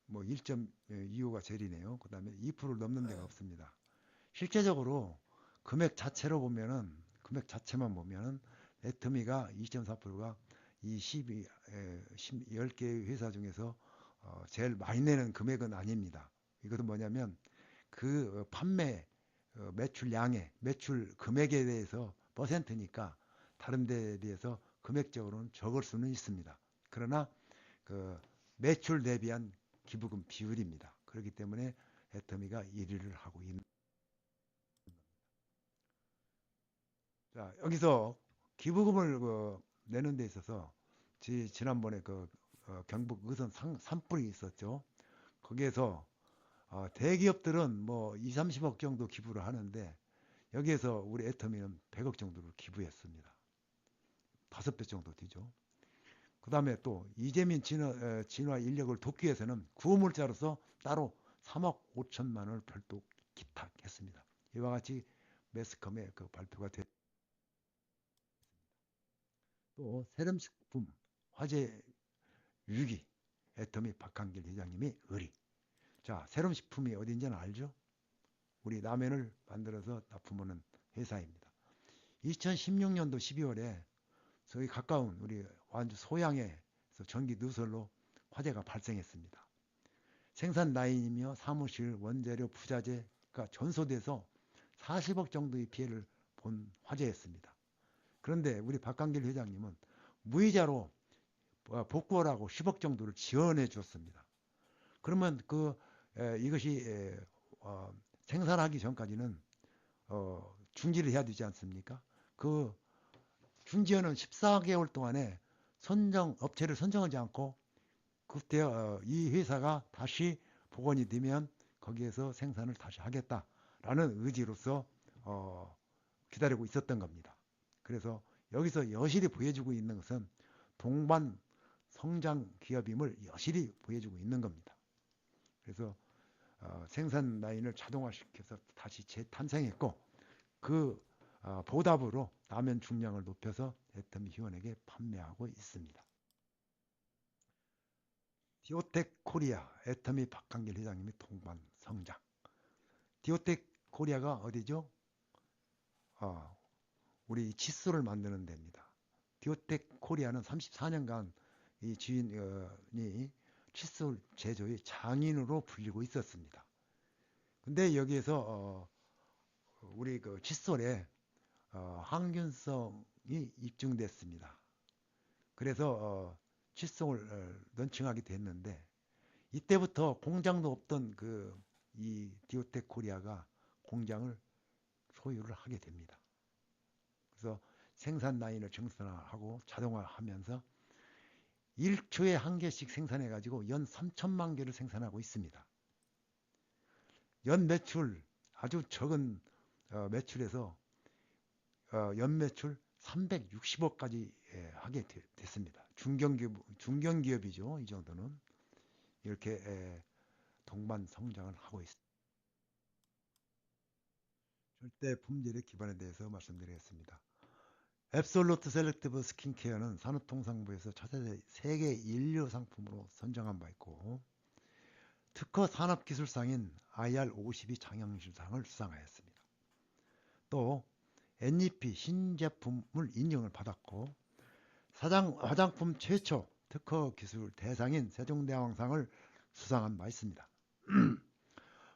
A: 뭐 1.25가 제일이네요. 그 다음에 2%를 넘는 데가 없습니다. 실제적으로 금액 자체만 보면은 애터미가 2.4%가 이 10개 회사 중에서 제일 많이 내는 금액은 아닙니다. 이것은 뭐냐면 그 판매 매출 금액에 대해서 퍼센트니까 다른 데에 비해서 금액적으로는 적을 수는 있습니다. 그러나 그 매출 대비한 기부금 비율입니다. 그렇기 때문에 애터미가 1위를 하고 있는. 자, 여기서 기부금을 내는 데 있어서 지난번에 경북 의선 산불이 있었죠. 거기에서 대기업들은 뭐 2, 30억 정도 기부를 하는데 여기에서 우리 애터미는 100억 정도를 기부했습니다. 5배 정도 되죠. 그 다음에 또 이재민 진화 인력을 돕기 위해서는 구호물자로서 따로 3억 5천만 원을 별도 기탁했습니다. 이와 같이 매스컴에 발표가 됐고 또 세럼식품 화재 위기 애터미 박한길 회장님이 의리. 자, 세럼식품이 어딘지는 알죠? 우리 라면을 만들어서 납품하는 회사입니다. 2016년도 12월에 저희 가까운 우리 완주 소양에서 전기 누설로 화재가 발생했습니다. 생산 라인이며 사무실, 원재료, 부자재가 전소돼서 40억 정도의 피해를 본 화재였습니다. 그런데 우리 박광길 회장님은 무이자로 복구하라고 10억 정도를 지원해 줬습니다. 그러면 이것이 생산하기 전까지는 중지를 해야 되지 않습니까? 그 중지하는 14개월 동안에 업체를 선정하지 않고 그때 이 회사가 다시 복원이 되면 거기에서 생산을 다시 하겠다라는 의지로서 기다리고 있었던 겁니다. 그래서 여기서 여실히 보여주고 있는 것은 동반 성장 기업임을 여실히 보여주고 있는 겁니다. 그래서 생산 라인을 자동화시켜서 다시 재탄생했고 그 보답으로 라면 중량을 높여서 애터미 회원에게 판매하고 있습니다. 디오텍 코리아 애터미 박한길 회장님이 동반 성장. 디오텍 코리아가 어디죠? 우리 칫솔을 만드는 데입니다. 디오텍 코리아는 34년간 이 주인이 칫솔 제조의 장인으로 불리고 있었습니다. 근데 여기에서 우리 그 칫솔에 항균성이 입증됐습니다. 그래서 칫솔을 런칭하게 됐는데 이때부터 공장도 없던 이 디오텍 코리아가 공장을 소유를 하게 됩니다. 그래서 생산 라인을 정상화하고 자동화하면서 1초에 한 개씩 생산해 가지고 연 3천만 개를 생산하고 있습니다. 연 매출 아주 적은 매출에서 연 매출 360억까지 하게 됐습니다. 중견기업이죠. 이 정도는 이렇게 동반 성장을 하고 있습니다. 절대 품질의 기반에 대해서 말씀드리겠습니다. 앱솔루트 셀렉티브 스킨케어는 산업통상부에서 차세대 세계 인류 상품으로 선정한 바 있고 특허 산업기술상인 IR52 장영실상을 수상하였습니다. 또 NEP 신제품을 인정을 받았고 화장품 최초 특허 기술 대상인 세종대왕상을 수상한 바 있습니다.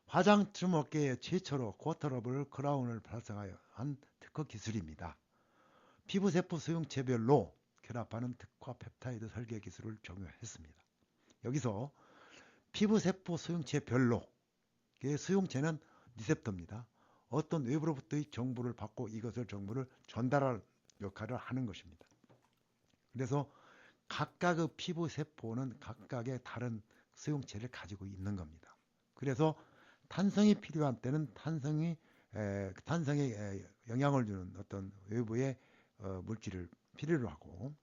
A: 화장품 업계의 최초로 쿼터러블 크라운을 발생하여 한 특허 기술입니다. 피부세포 수용체별로 결합하는 특화 펩타이드 설계 기술을 적용했습니다. 여기서 피부세포 수용체별로 수용체는 리셉터입니다. 어떤 외부로부터의 정보를 받고 이것을 정보를 전달할 역할을 하는 것입니다. 그래서 각각의 피부세포는 각각의 다른 수용체를 가지고 있는 겁니다. 그래서 탄성이 필요한 때는 탄성에 영향을 주는 어떤 외부의 물질을 필요로 하고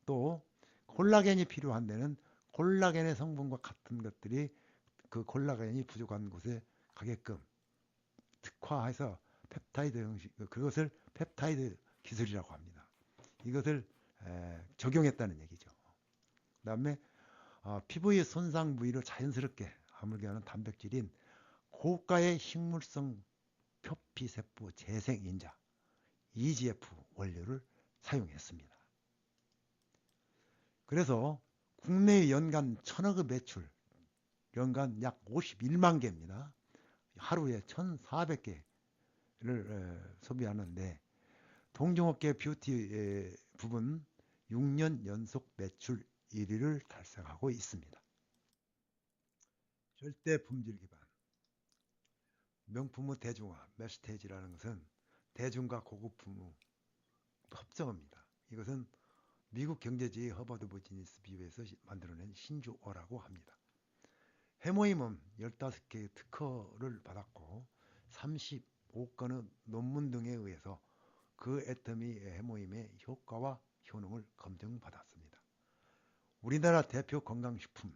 A: 또 콜라겐이 필요한 데는 콜라겐의 성분과 같은 것들이 그 콜라겐이 부족한 곳에 가게끔 특화해서 펩타이드 형식 그것을 펩타이드 기술이라고 합니다. 이것을 적용했다는 얘기죠. 그 다음에 피부의 손상 부위를 자연스럽게 아물게 하는 단백질인 고가의 식물성 표피세포 재생인자 EGF 원료를 사용했습니다. 그래서 국내 연간 천억의 매출, 연간 약 51만 개입니다. 하루에 1,400개를 소비하는데 동종업계 뷰티 부분 6년 연속 매출 1위를 달성하고 있습니다. 절대 품질 기반. 명품의 대중화, 매스테이지라는 것은 대중과 고급품의 합성어입니다. 이것은 미국 경제지의 허버드 비즈니스 비유에서 만들어낸 신조어라고 합니다. 해모임은 15개의 특허를 받았고 35건의 논문 등에 의해서 그 애터미 해모임의 효과와 효능을 검증받았습니다. 우리나라 대표 건강식품이죠.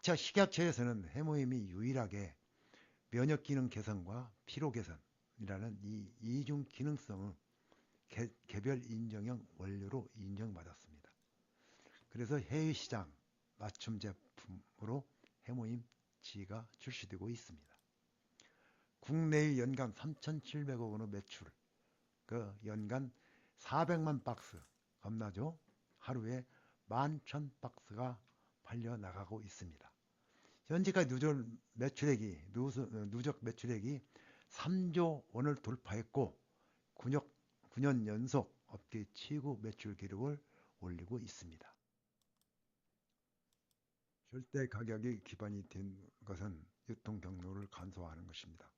A: 식약처에서는 해모임이 유일하게 면역기능 개선과 피로 개선이라는 이 이중 기능성의 개별 인정형 원료로 인정받았습니다. 그래서 해외 시장 맞춤 제품으로 해모임 G가 출시되고 있습니다. 국내의 연간 3,700억 원의 매출, 연간 400만 박스, 겁나죠? 하루에 11,000박스가 팔려 나가고 있습니다. 현재까지 누적 매출액이 3조 원을 돌파했고 9년 연속 업계 최고 매출 기록을 올리고 있습니다. 절대 가격이 기반이 된 것은 유통 경로를 간소화하는 것입니다.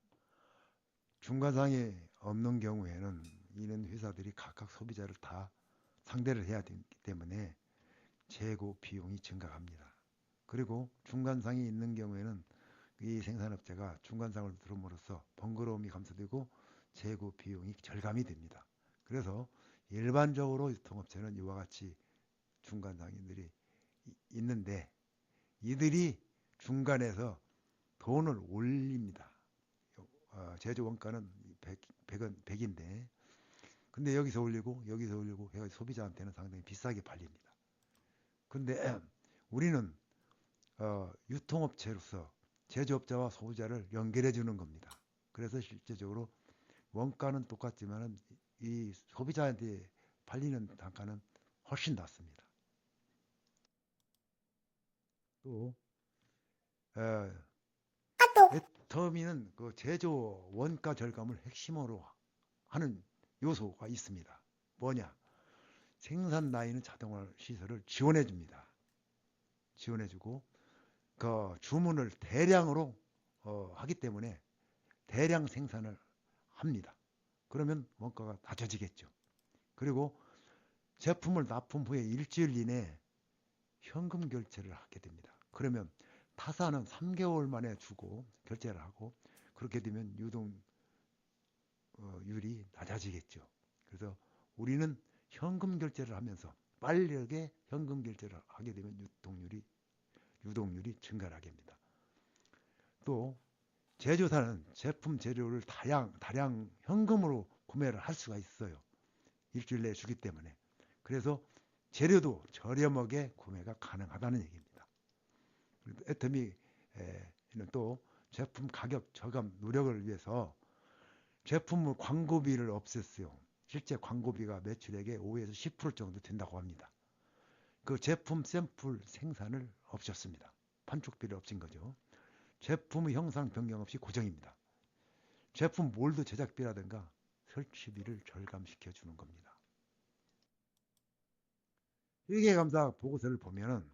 A: 중간상이 없는 경우에는 이런 회사들이 각각 소비자를 다 상대를 해야 되기 때문에 재고 비용이 증가합니다. 그리고 중간상이 있는 경우에는 이 생산업체가 중간상을 들음으로써 번거로움이 감소되고 재고 비용이 절감이 됩니다. 그래서 일반적으로 유통업체는 이와 같이 중간 상인들이 있는데 이들이 중간에서 돈을 올립니다. 제조 원가는 100원, 100인데 근데 여기서 올리고 여기서 올리고 해서 소비자한테는 상당히 비싸게 팔립니다. 근데 우리는 유통업체로서 제조업자와 소비자를 연결해 주는 겁니다. 그래서 실제적으로 원가는 똑같지만 이 소비자한테 팔리는 단가는 훨씬 낮습니다. 또 애터미는 그 제조 원가 절감을 핵심으로 하는 요소가 있습니다. 뭐냐? 생산 라인은 자동화 시설을 지원해 줍니다. 지원해 주고 그 주문을 대량으로 하기 때문에 대량 생산을 합니다. 그러면 원가가 낮아지겠죠. 그리고 제품을 납품 후에 일주일 이내에 현금 결제를 하게 됩니다. 그러면 타사는 3개월 만에 주고 결제를 하고 그렇게 되면 유동률이 낮아지겠죠. 그래서 우리는 현금 결제를 하면서 빠르게 현금 결제를 하게 되면 유동률이 증가하게 됩니다. 또 제조사는 제품 재료를 다량 현금으로 구매를 할 수가 있어요. 일주일 내에 주기 때문에. 그래서 재료도 저렴하게 구매가 가능하다는 얘기입니다. 애터미는 또 제품 가격 저감 노력을 위해서 제품 광고비를 없앴어요. 실제 광고비가 매출액의 5에서 10% 정도 된다고 합니다. 그 제품 샘플 생산을 없앴습니다. 판촉비를 없앤 거죠. 제품의 형상 변경 없이 고정입니다. 제품 몰드 제작비라든가 설치비를 절감시켜 주는 겁니다. 회계감사 보고서를 보면은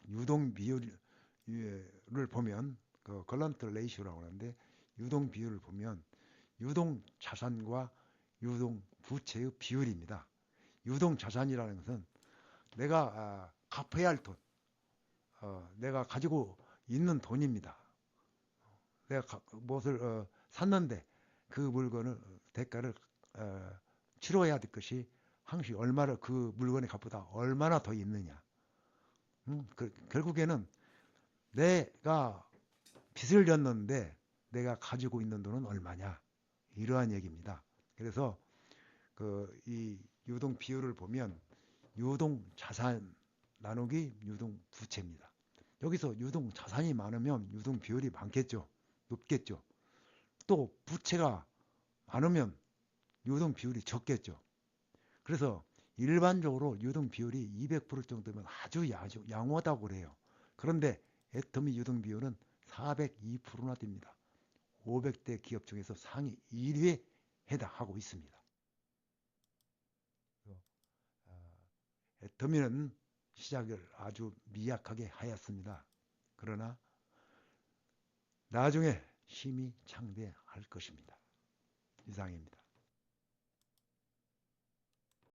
A: 유동 비율을 보면 그 걸런트 레이쇼라고 하는데 유동 비율을 보면 유동 자산과 유동 부채의 비율입니다. 유동 자산이라는 것은 내가 갚아야 할 돈, 내가 가지고 있는 돈입니다. 내가 무엇을 샀는데 그 물건을 대가를 치러야 될 것이 항시 얼마를 그 물건의 값보다 얼마나 더 있느냐. 결국에는 내가 빚을 졌는데 내가 가지고 있는 돈은 얼마냐. 이러한 얘기입니다. 그래서 이 유동 비율을 보면 유동 자산 나누기 유동 부채입니다. 여기서 유동 자산이 많으면 유동 비율이 많겠죠. 높겠죠. 또 부채가 많으면 유동 비율이 적겠죠. 그래서 일반적으로 유동 비율이 200% 정도면 아주 양호하다고 그래요. 그런데 애터미 유동 비율은 402%나 됩니다. 500대 기업 중에서 상위 1위에 해당하고 있습니다. 애터미는 시작을 아주 미약하게 하였습니다. 그러나 나중에 힘이 창대할 것입니다. 이상입니다.